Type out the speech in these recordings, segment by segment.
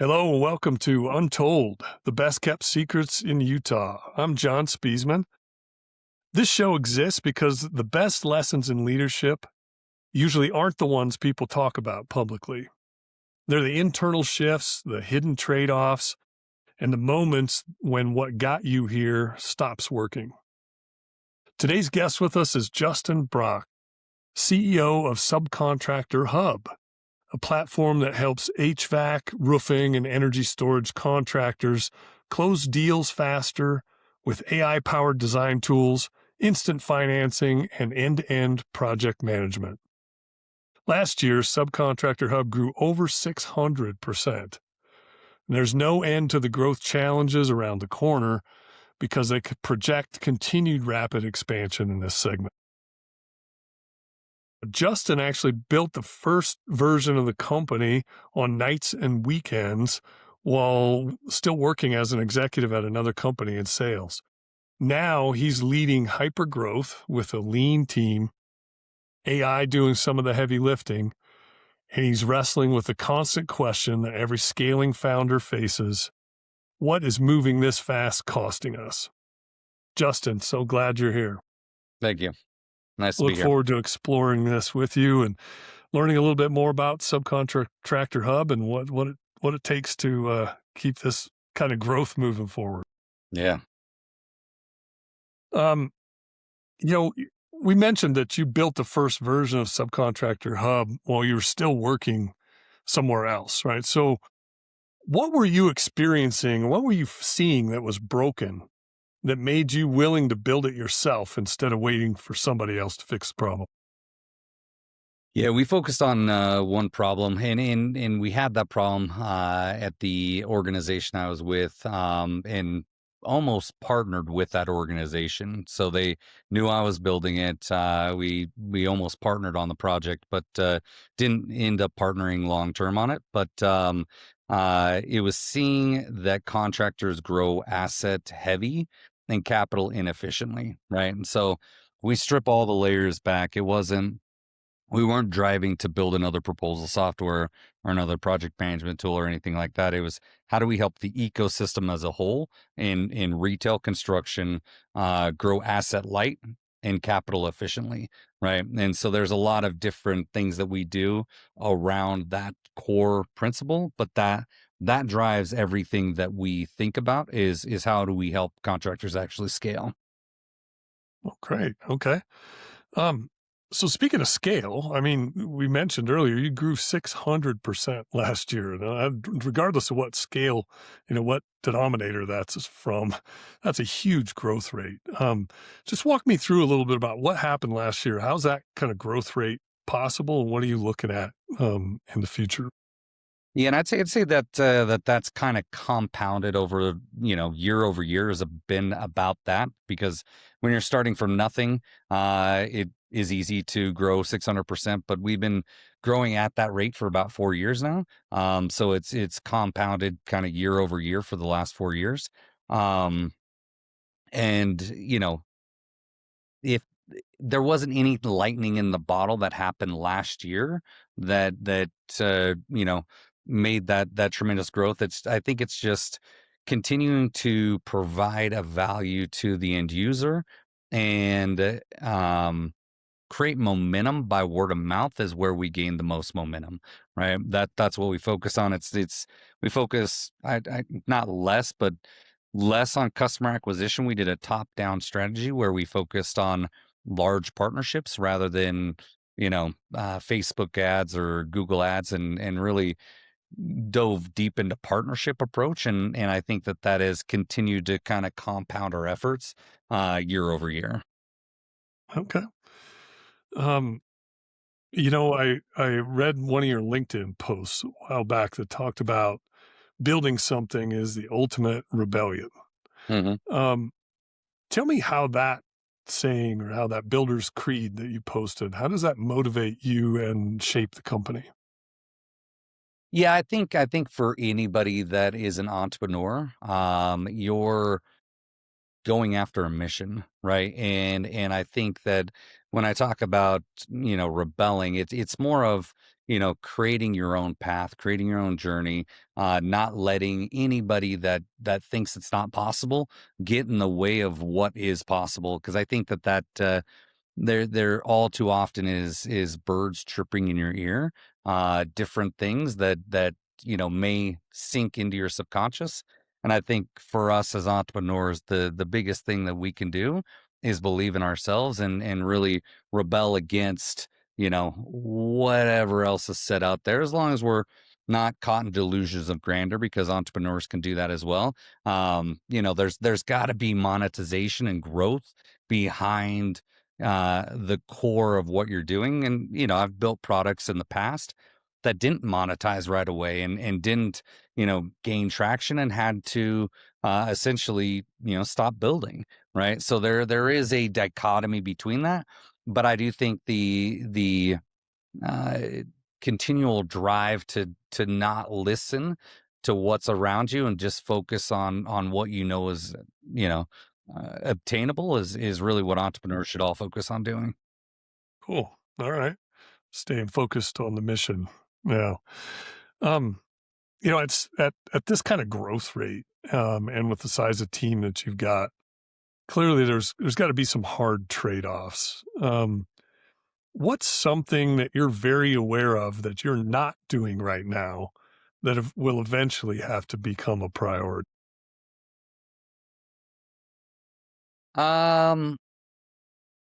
Hello and welcome to Untold, the best kept secrets in Utah. I'm Jon Spiesman. This show exists because the best lessons in leadership usually aren't the ones people talk about publicly. They're the internal shifts, the hidden trade-offs, and the moments when what got you here stops working. Today's guest with us is Justin Brach, CEO of Subcontractor Hub, a platform that helps HVAC, roofing, and energy storage contractors close deals faster with AI-powered design tools, instant financing, and end-to-end project management. Last year, Subcontractor Hub grew over 600%. And there's no end to the growth challenges around the corner because they could project continued rapid expansion in this segment. Justin actually built the first version of the company on nights and weekends while still working as an executive at another company in sales. Now he's leading hypergrowth with a lean team, AI doing some of the heavy lifting, and he's wrestling with the constant question that every scaling founder faces: what is moving this fast costing us? Justin, so glad you're here. Thank you. Nice to be Look here. forward to exploring this with you and learning a little bit more about Subcontractor Hub and what it takes to keep this kind of growth moving forward. Yeah. Um, we mentioned that you built the first version of Subcontractor Hub while you were still working somewhere else, right? So what were you experiencing? What were you seeing that was broken that made you willing to build it yourself instead of waiting for somebody else to fix the problem? Yeah, we focused on one problem, and we had that problem at the organization I was with, and almost partnered with that organization. So they knew I was building it. We almost partnered on the project, but didn't end up partnering long term on it. But it was seeing that contractors grow asset heavy and capital inefficiently, right? And so we strip all the layers back. We weren't driving to build another proposal software or another project management tool or anything like that. It was, how do we help the ecosystem as a whole in retail construction grow asset light and capital efficiently, right? And so there's a lot of different things that we do around that core principle, but that drives everything that we think about is how do we help contractors actually scale. Oh, great. Okay. Um, so speaking of scale, I mean, we mentioned earlier, you grew 600% last year. Now, regardless of what scale, what denominator that's from, that's a huge growth rate. Just walk me through a little bit about what happened last year. How's that kind of growth rate possible? And what are you looking at in the future? Yeah, and I'd say that that's kind of compounded over, year over year has been about that, because when you're starting from nothing, it is easy to grow 600%, but we've been growing at that rate for about 4 years now. So it's compounded kind of year over year for the last 4 years. Um, and if there wasn't any lightning in the bottle that happened last year that made that tremendous growth, I think it's just continuing to provide a value to the end user and create momentum by word of mouth is where we gain the most momentum, right? That's what we focus on. We focus not less, but less on customer acquisition. We did a top down strategy where we focused on large partnerships rather than Facebook ads or Google ads, and really dove deep into partnership approach, and I think that has continued to kind of compound our efforts year over year. Okay. Um, I read one of your LinkedIn posts a while back that talked about building something is the ultimate rebellion. hmm Um, Tell me how that saying or how that builder's creed that you posted, how does that motivate you and shape the company? Yeah, I think for anybody that is an entrepreneur, you're going after a mission, right? And I think that when I talk about rebelling, it's more of creating your own path, creating your own journey, not letting anybody that thinks it's not possible get in the way of what is possible. Because I think that there all too often is birds chirping in your ear, different things that may sink into your subconscious. And I think for us as entrepreneurs, the biggest thing that we can do is believe in ourselves and really rebel against whatever else is set out there, as long as we're not caught in delusions of grandeur, because entrepreneurs can do that as well. There's got to be monetization and growth behind the core of what you're doing. And, I've built products in the past that didn't monetize right away and didn't, gain traction, and had to essentially, stop building. Right. So there is a dichotomy between that. But I do think the uh, continual drive to not listen to what's around you and just focus on what is, obtainable is really what entrepreneurs should all focus on doing. Cool. All right. Staying focused on the mission. Yeah. Um, it's at this kind of growth rate, and with the size of team that you've got, clearly there's got to be some hard trade-offs. What's something that you're very aware of that you're not doing right now that will eventually have to become a priority? Um,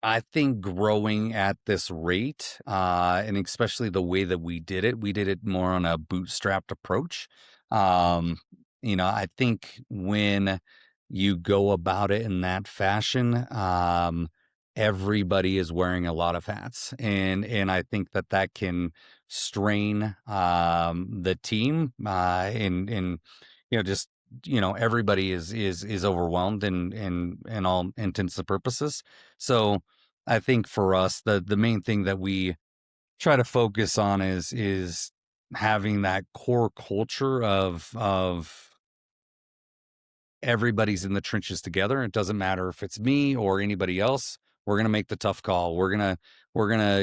I think growing at this rate, and especially the way that we did it more on a bootstrapped approach. Um, I think when you go about it in that fashion, everybody is wearing a lot of hats, and I think that can strain the team, and just everybody is overwhelmed in all intents and purposes. So I think for us, the main thing that we try to focus on is having that core culture of everybody's in the trenches together. It doesn't matter if it's me or anybody else. We're gonna make the tough call. We're gonna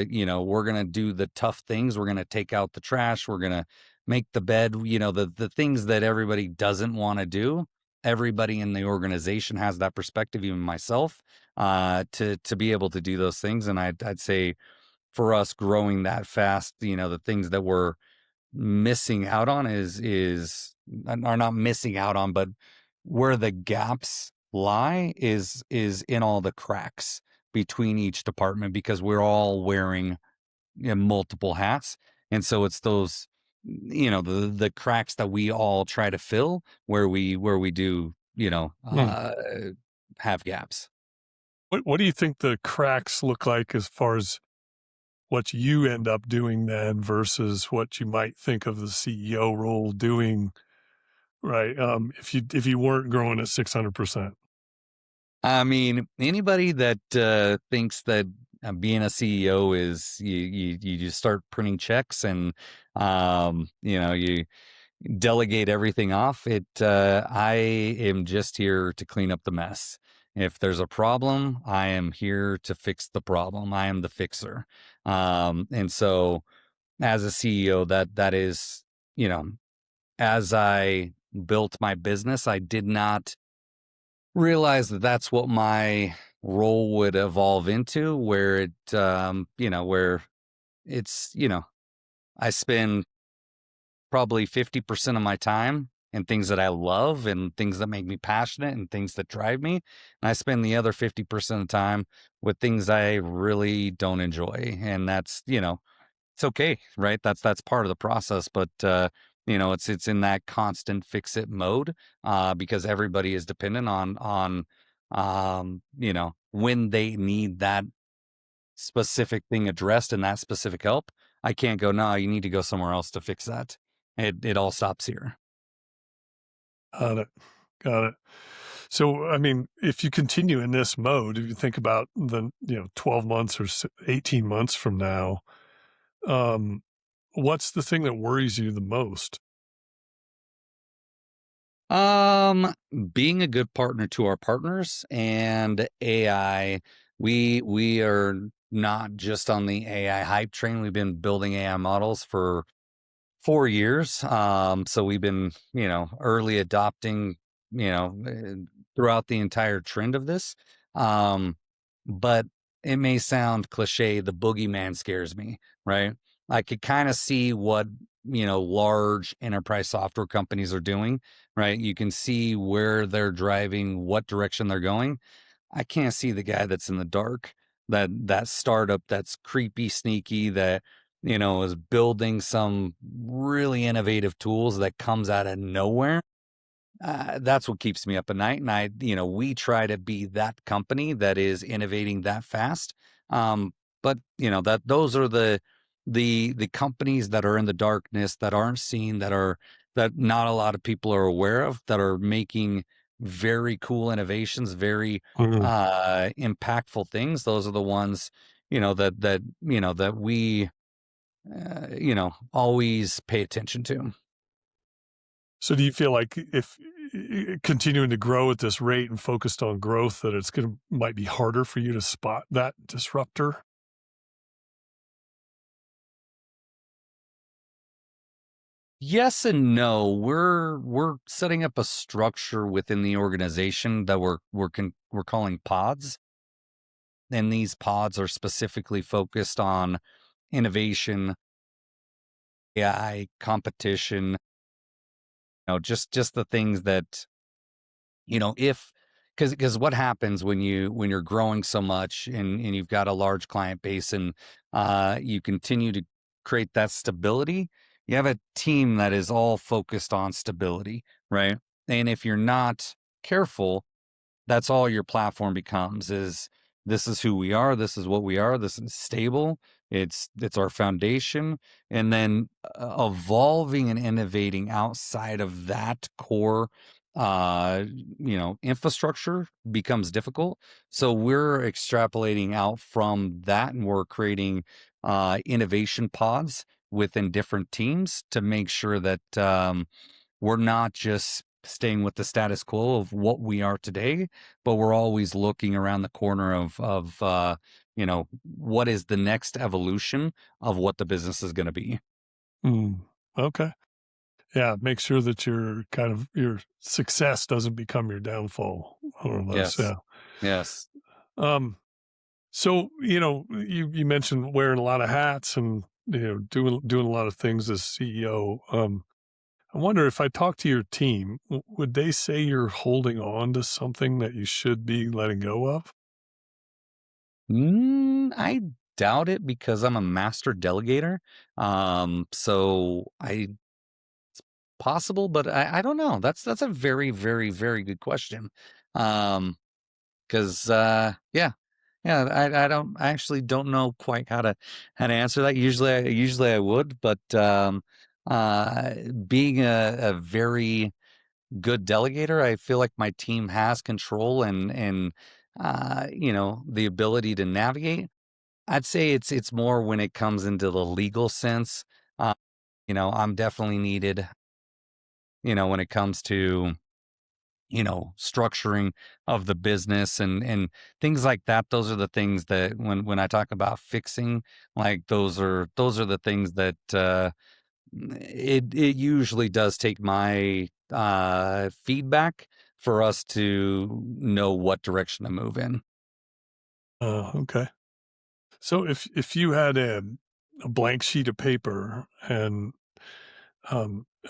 do the tough things. We're gonna take out the trash. We're gonna make the bed. The things that everybody doesn't want to do. Everybody in the organization has that perspective, even myself, to be able to do those things. And I'd say for us growing that fast, the things that we're missing out on is are not missing out on, but where the gaps lie is in all the cracks between each department, because we're all wearing multiple hats. And so it's those, the cracks that we all try to fill where we do, Hmm. have gaps. What do you think the cracks look like as far as what you end up doing then versus what you might think of the CEO role doing, right? If you weren't growing at 600%. I mean, anybody that thinks that being a CEO is you just start printing checks and you delegate everything off. I am just here to clean up the mess. If there's a problem, I am here to fix the problem. I am the fixer. And so as a CEO, that is, you know, as I built my business, I did not realize that that's what my role would evolve into, where where it's, I spend probably 50% of my time in things that I love and things that make me passionate and things that drive me. And I spend the other 50% of the time with things I really don't enjoy. And that's, it's okay, right? That's part of the process. But it's in that constant fix it mode, because everybody is dependent on when they need that specific thing addressed and that specific help. I can't go, no, you need to go somewhere else to fix that. It all stops here. Got it. Got it. So, I mean, if you continue in this mode, if you think about the, 12 months or 18 months from now, um, what's the thing that worries you the most? Being a good partner to our partners and AI, we are not just on the AI hype train. We've been building AI models for 4 years. So we've been, early adopting, throughout the entire trend of this. Um, but it may sound cliche, the boogeyman scares me, right? I could kind of see what, large enterprise software companies are doing, right? You can see where they're driving, what direction they're going. I can't see the guy that's in the dark, that startup that's creepy, sneaky, that is building some really innovative tools that comes out of nowhere. That's what keeps me up at night, and we try to be that company that is innovating that fast. Um, but that those are the companies that are in the darkness, that aren't seen, that not a lot of people are aware of, that are making very cool innovations, very Mhm. impactful things. Those are the ones that we always pay attention to. So do you feel like if continuing to grow at this rate and focused on growth, that it's going to might be harder for you to spot that disruptor? Yes and no. We're setting up a structure within the organization that we're calling pods, and these pods are specifically focused on innovation, AI, competition, just the things that if because what happens when you're growing so much, and you've got a large client base, and you continue to create that stability. You have a team that is all focused on stability, right? And if you're not careful, that's all your platform becomes. Is this is who we are, this is what we are, this is stable, it's our foundation. And then evolving and innovating outside of that core infrastructure becomes difficult. So we're extrapolating out from that, and we're creating innovation pods within different teams to make sure that we're not just staying with the status quo of what we are today, but we're always looking around the corner of what is the next evolution of what the business is going to be. Mm, okay. Yeah, make sure that your success doesn't become your downfall, more or less. Yes. Yeah. Yes. Um, so you mentioned wearing a lot of hats and doing a lot of things as CEO. I wonder if I talk to your team, would they say you're holding on to something that you should be letting go of? I doubt it, because I'm a master delegator. So I possible, but I don't know. That's a very, very, very good question. Um, because yeah, yeah, I actually don't know quite how to answer that. Usually I would, but being a very good delegator, I feel like my team has control, and the ability to navigate. I'd say it's more when it comes into the legal sense. Uh, I'm definitely needed, when it comes to structuring of the business, and things like that. Those are the things that, when I talk about fixing, like those are the things that it usually does take my feedback for us to know what direction to move in. Okay. So if you had a blank sheet of paper and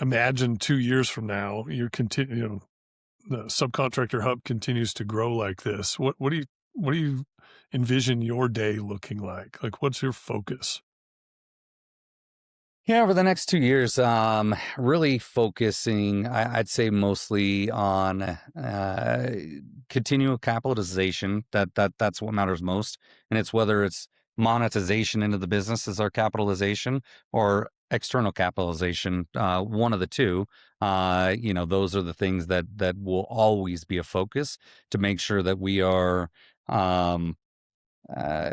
imagine 2 years from now, the Subcontractor Hub continues to grow like this. What do you envision your day looking like? Like, what's your focus? Yeah, over the next 2 years, really focusing, I'd say, mostly on continual capitalization. That's what matters most, and it's whether it's monetization into the business as our capitalization, or external capitalization. One of the two. Those are the things that will always be a focus, to make sure that we are. Um, uh,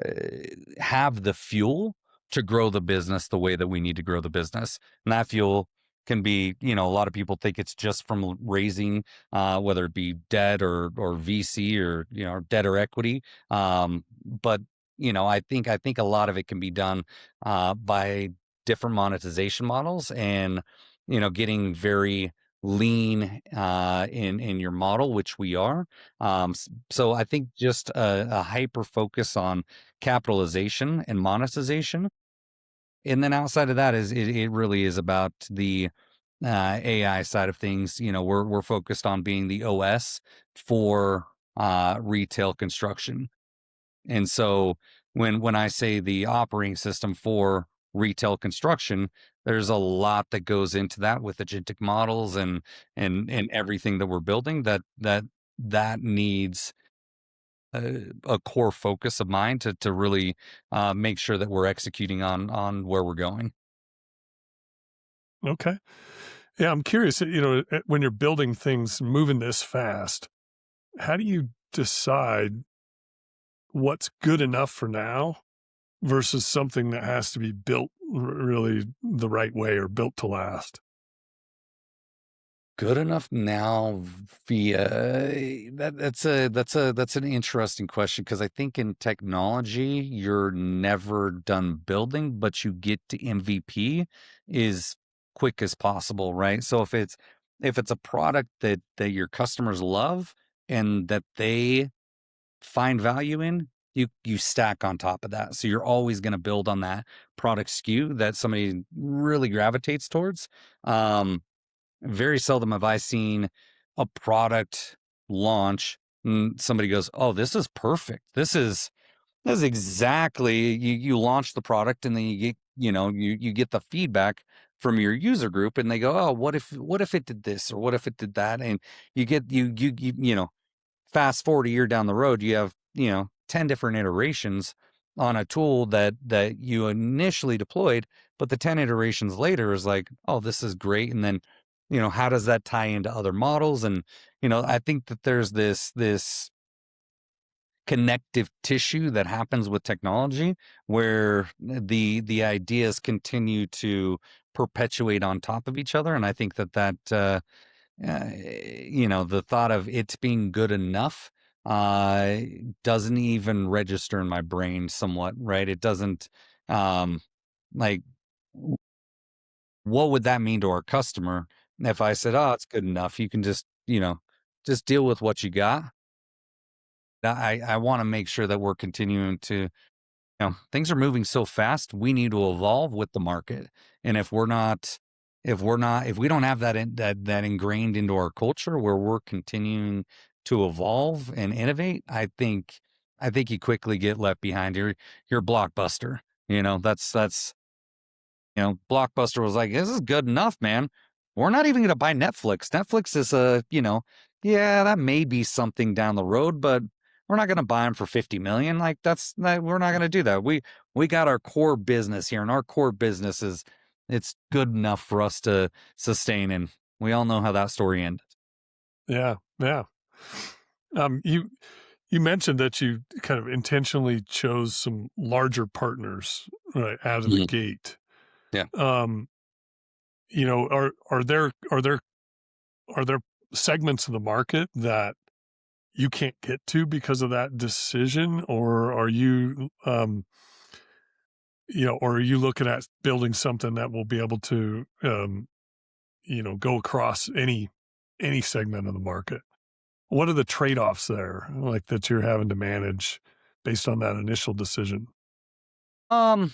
have the fuel to grow the business the way that we need to grow the business. And that fuel can be, a lot of people think it's just from raising, whether it be debt or VC, or, or debt or equity. But, I think a lot of it can be done by different monetization models, and getting very lean in your model, which we are. So I think just a hyper focus on capitalization and monetization, and then outside of that it really is about the AI side of things. We're focused on being the OS for retail construction. And so when I say the operating system for retail construction, there's a lot that goes into that with agentic models and everything that we're building, that needs a core focus of mine to really make sure that we're executing on where we're going. Okay. Yeah, I'm curious, when you're building things moving this fast, how do you decide what's good enough for now versus something that has to be built really the right way or built to last? Good enough now via that's an interesting question, because I think in technology you're never done building, but you get to MVP is quick as possible, right? So if it's a product that your customers love and that they find value in, you stack on top of that. So you're always going to build on that product SKU that somebody really gravitates towards. Very seldom have I seen a product launch and somebody goes, "Oh, this is perfect. This is exactly." You launch the product, and then you get the feedback from your user group, and they go, "Oh, what if it did this, or what if it did that?" And you get fast forward a year down the road, you have 10 different iterations on a tool that you initially deployed, but the 10 iterations later is like, "Oh, this is great." And then how does that tie into other models? And I think that there's this connective tissue that happens with technology, where the ideas continue to perpetuate on top of each other. And I think the thought of it being good enough uh doesn't even register in my brain somewhat, right? It doesn't, like, what would that mean to our customer if I said, "Oh, it's good enough. You can just deal with what you got." I want to make sure that we're continuing to, things are moving so fast. We need to evolve with the market. And if we don't have that ingrained into our culture, where we're continuing to evolve and innovate, I think you quickly get left behind. You're a Blockbuster. Blockbuster was like, "This is good enough, man. We're not even going to buy Netflix. Netflix is yeah, that may be something down the road, but we're not going to buy them for 50 million. Like, we're not going to do that. We got our core business here, and our core business it's good enough for us to sustain." And we all know how that story ended. Yeah, yeah. You mentioned that you kind of intentionally chose some larger partners right out of the Mhm. gate. Yeah. Um, are there segments of the market that you can't get to because of that decision, or or are you looking at building something that will be able to go across any segment of the market? What are the trade-offs there, like, that you're having to manage based on that initial decision? Um,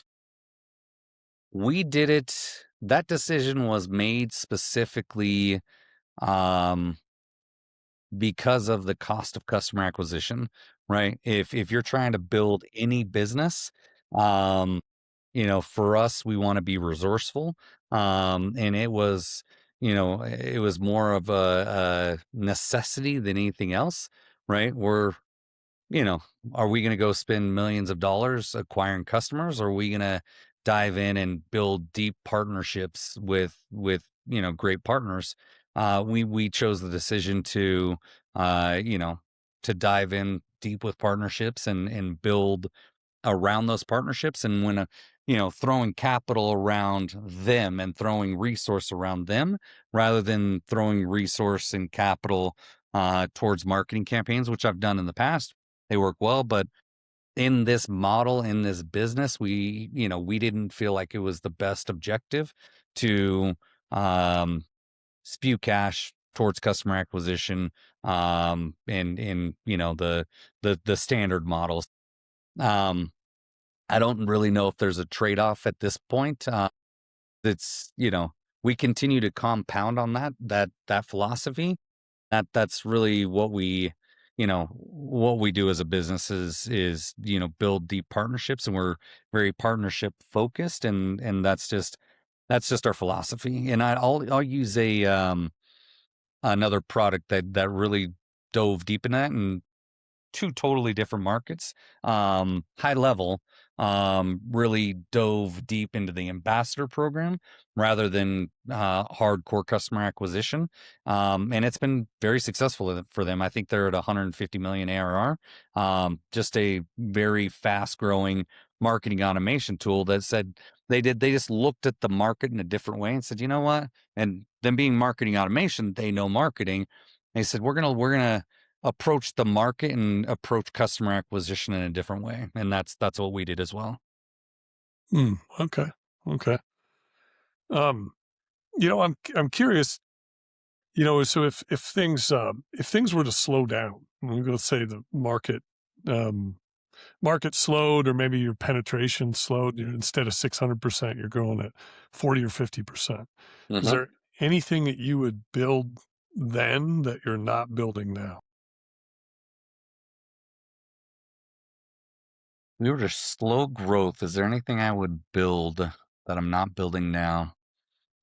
we did it. That decision was made specifically, um, because of the cost of customer acquisition, right? If you're trying to build any business, um, for us, we want to be resourceful. And it was more of a necessity than anything else, right? you know, are we going to go spend millions of dollars acquiring customers, or are we going to dive in and build deep partnerships with great partners? We chose the decision uh, you know, to dive in deep with partnerships and build around those partnerships. And when throwing capital around them and throwing resource around them, rather than throwing resource and capital towards marketing campaigns, which I've done in the past. They work well, but in this model, in this business, we didn't feel like it was the best objective to um, spew cash towards customer acquisition, and the standard models. Um, I don't really know if there's a trade-off at this point. It's, we continue to compound on that philosophy. That's really what we do as a business is build deep partnerships, and we're very partnership focused, and that's just our philosophy. And I'll use another product that really dove deep in that, and two totally different markets. High level, really dove deep into the ambassador program rather than hardcore customer acquisition. And it's been very successful for them. I think they're at 150 million ARR. Just a very fast growing marketing automation tool that said they just looked at the market in a different way and said, you know what? And them being marketing automation, they know marketing. They said, we're gonna approach the market and approach customer acquisition in a different way. And that's what we did as well. Okay. Okay. Um, I'm curious, so if things were to slow down, let's say the market slowed, or maybe your penetration slowed, instead of 600%, you're growing at 40 or 50%. Is Mhm. there anything that you would build then that you're not building now? We were just slow growth. Is there anything I would build that I'm not building now?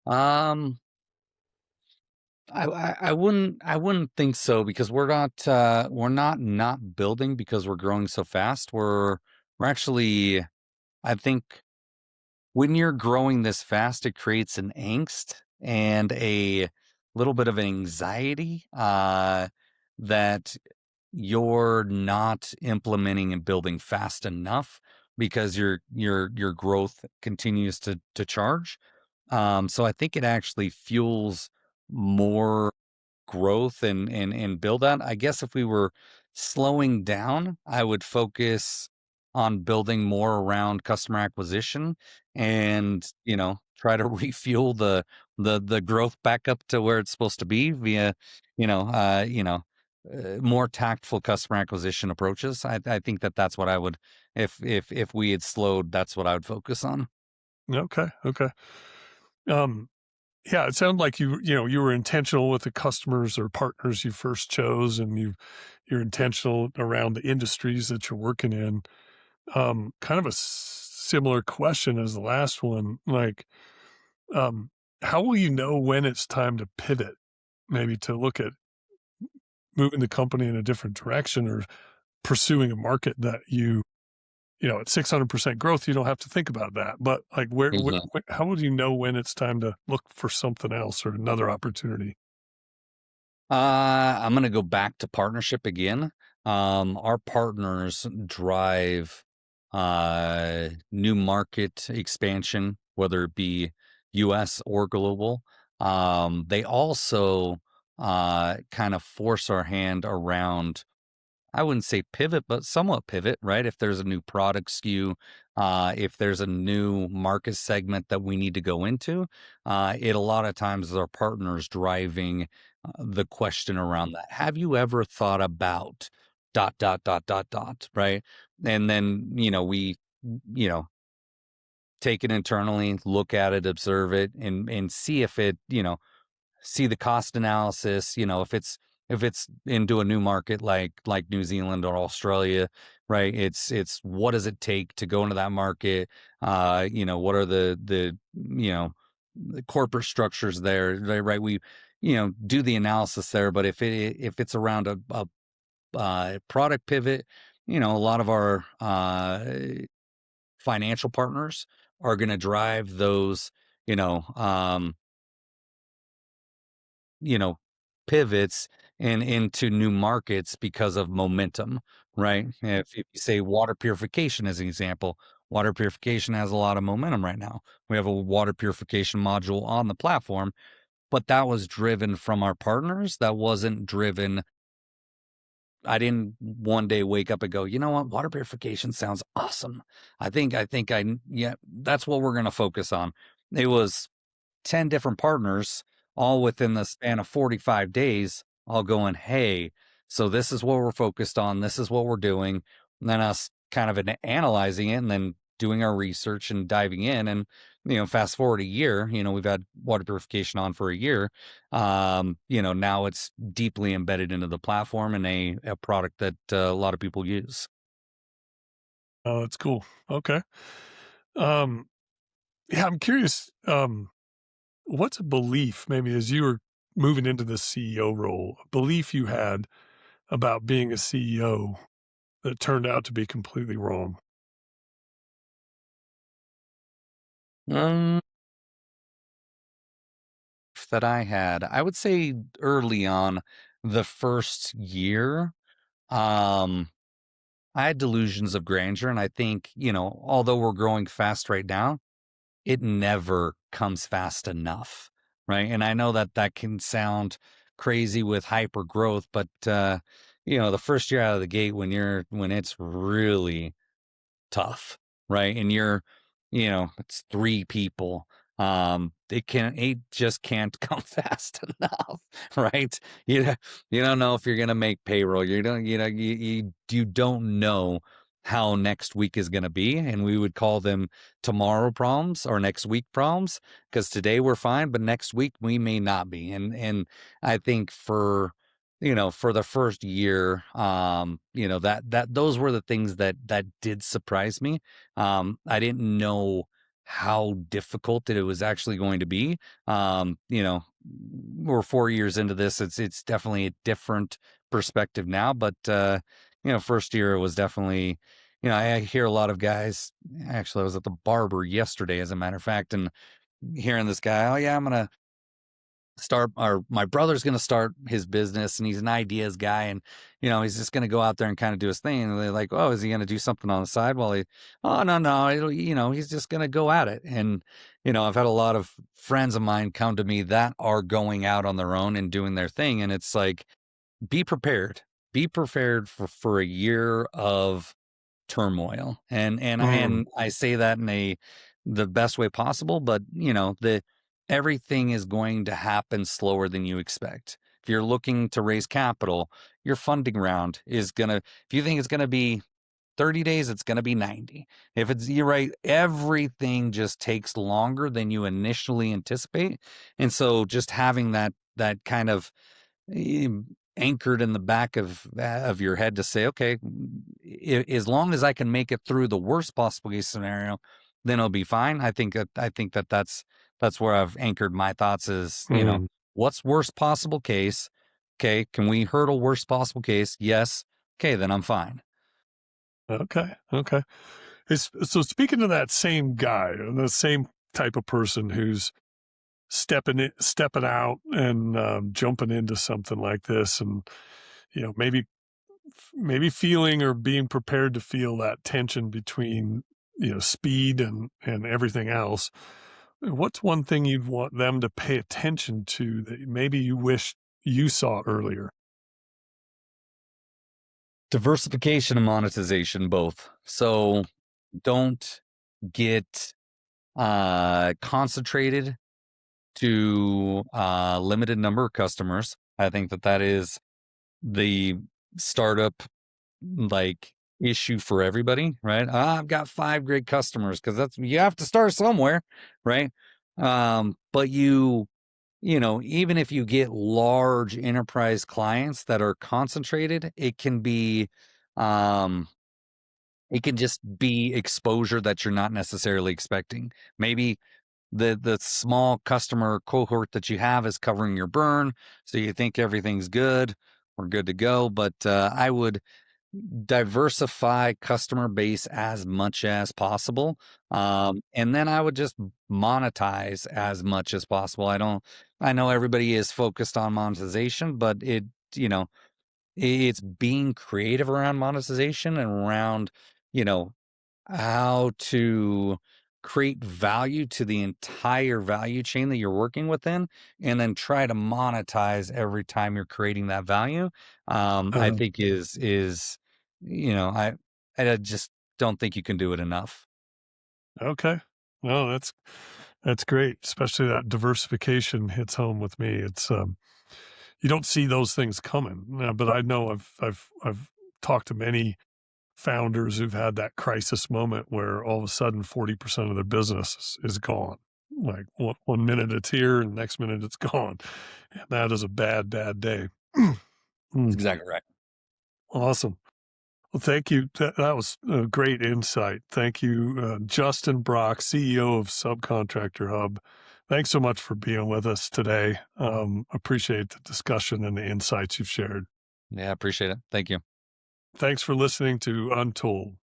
Um, I wouldn't think so, because we're not building because we're growing so fast. We're actually, I think, when you're growing this fast, it creates an angst and a little bit of anxiety, that you're not implementing and building fast enough, because your growth continues to charge. So I think it actually fuels more growth and build out. I guess if we were slowing down, I would focus on building more around customer acquisition, and, try to refuel the growth back up to where it's supposed to be via, you know, uh, you know, more tactful customer acquisition approaches. I think that's what I would, if we had slowed, that's what I would focus on. Okay. Okay. Um, yeah, it sounded like you were intentional with the customers or partners you first chose, and you're intentional around the industries that you're working in. Kind of a similar question as the last one. Like, um, how will you know when it's time to pivot? Maybe to look at moving the company in a different direction, or pursuing a market that at 600% growth, you don't have to think about that. But like, how would you know when it's time to look for something else or another opportunity? I'm gonna go back to partnership again. Our partners drive new market expansion, whether it be US or global. They also kind of force our hand around, I wouldn't say pivot, but somewhat pivot, right? If there's a new product SKU, if there's a new market segment that we need to go into, it a lot of times is our partners driving the question around that. Have you ever thought about dot, dot, dot, dot, dot, right? And then, we, you know, take it internally, look at it, observe it, and see if it, see the cost analysis, if it's into a new market like New Zealand or Australia, right? It's what does it take to go into that market? What are the corporate structures there, right? We, do the analysis there. But if it's around a product pivot, a lot of our financial partners are going to drive those, you know, um, you know, pivots and into new markets because of momentum, right? If you say water purification as an example, water purification has a lot of momentum right now. We have a water purification module on the platform, but that was driven from our partners. That wasn't driven I didn't one day wake up and go, you know what, water purification sounds awesome. Yeah, that's what we're going to focus on. It was 10 different partners, all within the span of 45 days, all going, hey, so this is what we're focused on. This is what we're doing. And then us kind of analyzing it and then doing our research and diving in. And, fast forward a year, we've had water purification on for a year. Now it's deeply embedded into the platform and a product that a lot of people use. Oh, that's cool. Okay. Um, yeah, I'm curious. What's a belief, maybe as you were moving into the CEO role, a belief you had about being a CEO that turned out to be completely wrong? Um, that I had, I would say early on, the first year, um, I had delusions of grandeur. And I think, although we're growing fast right now, it never comes fast enough. Right. And I know that that can sound crazy with hyper growth, but, the first year out of the gate when it's really tough, right? And it's three people. It just can't come fast enough, right? You you don't know if you're gonna make payroll. You don't, you don't know how next week is gonna be. And we would call them tomorrow problems or next week problems, because today we're fine, but next week we may not be. And I think for the first year, that those were the things that did surprise me. I didn't know how difficult it was actually going to be. We're 4 years into this. It's definitely a different perspective now, but first year it was definitely, I hear a lot of guys. Actually, I was at the barber yesterday, as a matter of fact, and hearing this guy, oh yeah, I'm gonna start, or my brother's going to start his business, and he's an ideas guy, and he's just going to go out there and kind of do his thing. And they're like, oh, is he going to do something on the side while he, oh no, he's just going to go at it. And I've had a lot of friends of mine come to me that are going out on their own and doing their thing, and it's like, be prepared, for a year of turmoil. And I say that in the best way possible, but the everything is going to happen slower than you expect. If you're looking to raise capital, your funding round is gonna, if you think it's gonna be 30 days, it's gonna be 90. If it's, you're right, everything just takes longer than you initially anticipate. And so just having that kind of anchored in the back of your head to say, okay, as long as I can make it through the worst possible case scenario, then it'll be fine. I think that's where I've anchored my thoughts is, Mm, what's worst possible case? Okay, can we hurdle worst possible case? Yes. Okay, then I'm fine. okay. Okay. So speaking to that same guy, the same type of person who's stepping out and jumping into something like this, and maybe feeling or being prepared to feel that tension between speed and everything else. What's one thing you'd want them to pay attention to that maybe you wish you saw earlier? Diversification and monetization both. So don't get concentrated to a limited number of customers. I think that is the startup like issue for everybody, right? I've got 5 great customers, because that's, you have to start somewhere, right? But even if you get large enterprise clients that are concentrated, um it can just be exposure that you're not necessarily expecting. Maybe the small customer cohort that you have is covering your burn, so you think everything's good, we're good to go. But I would diversify customer base as much as possible. And then I would just monetize as much as possible. I know everybody is focused on monetization, but you know, it's being creative around monetization and around, you know, how to create value to the entire value chain that you're working within, and then try to monetize every time you're creating that value, I Uh, think is, I just don't think you can do it enough. okay. No, that's great. Especially that diversification hits home with me. It's you don't see those things coming, but I know I've talked to many founders who've had that crisis moment where all of a sudden 40% of their business is gone. Like one minute it's here and next minute it's gone. And that is a bad, bad day. That's Mm, exactly right. awesome. Well, thank you. That was a great insight. Thank you, Justin Brach, CEO of Subcontractor Hub. Thanks so much for being with us today. Appreciate the discussion and the insights you've shared. Yeah, I appreciate it. Thank you. Thanks for listening to Untold.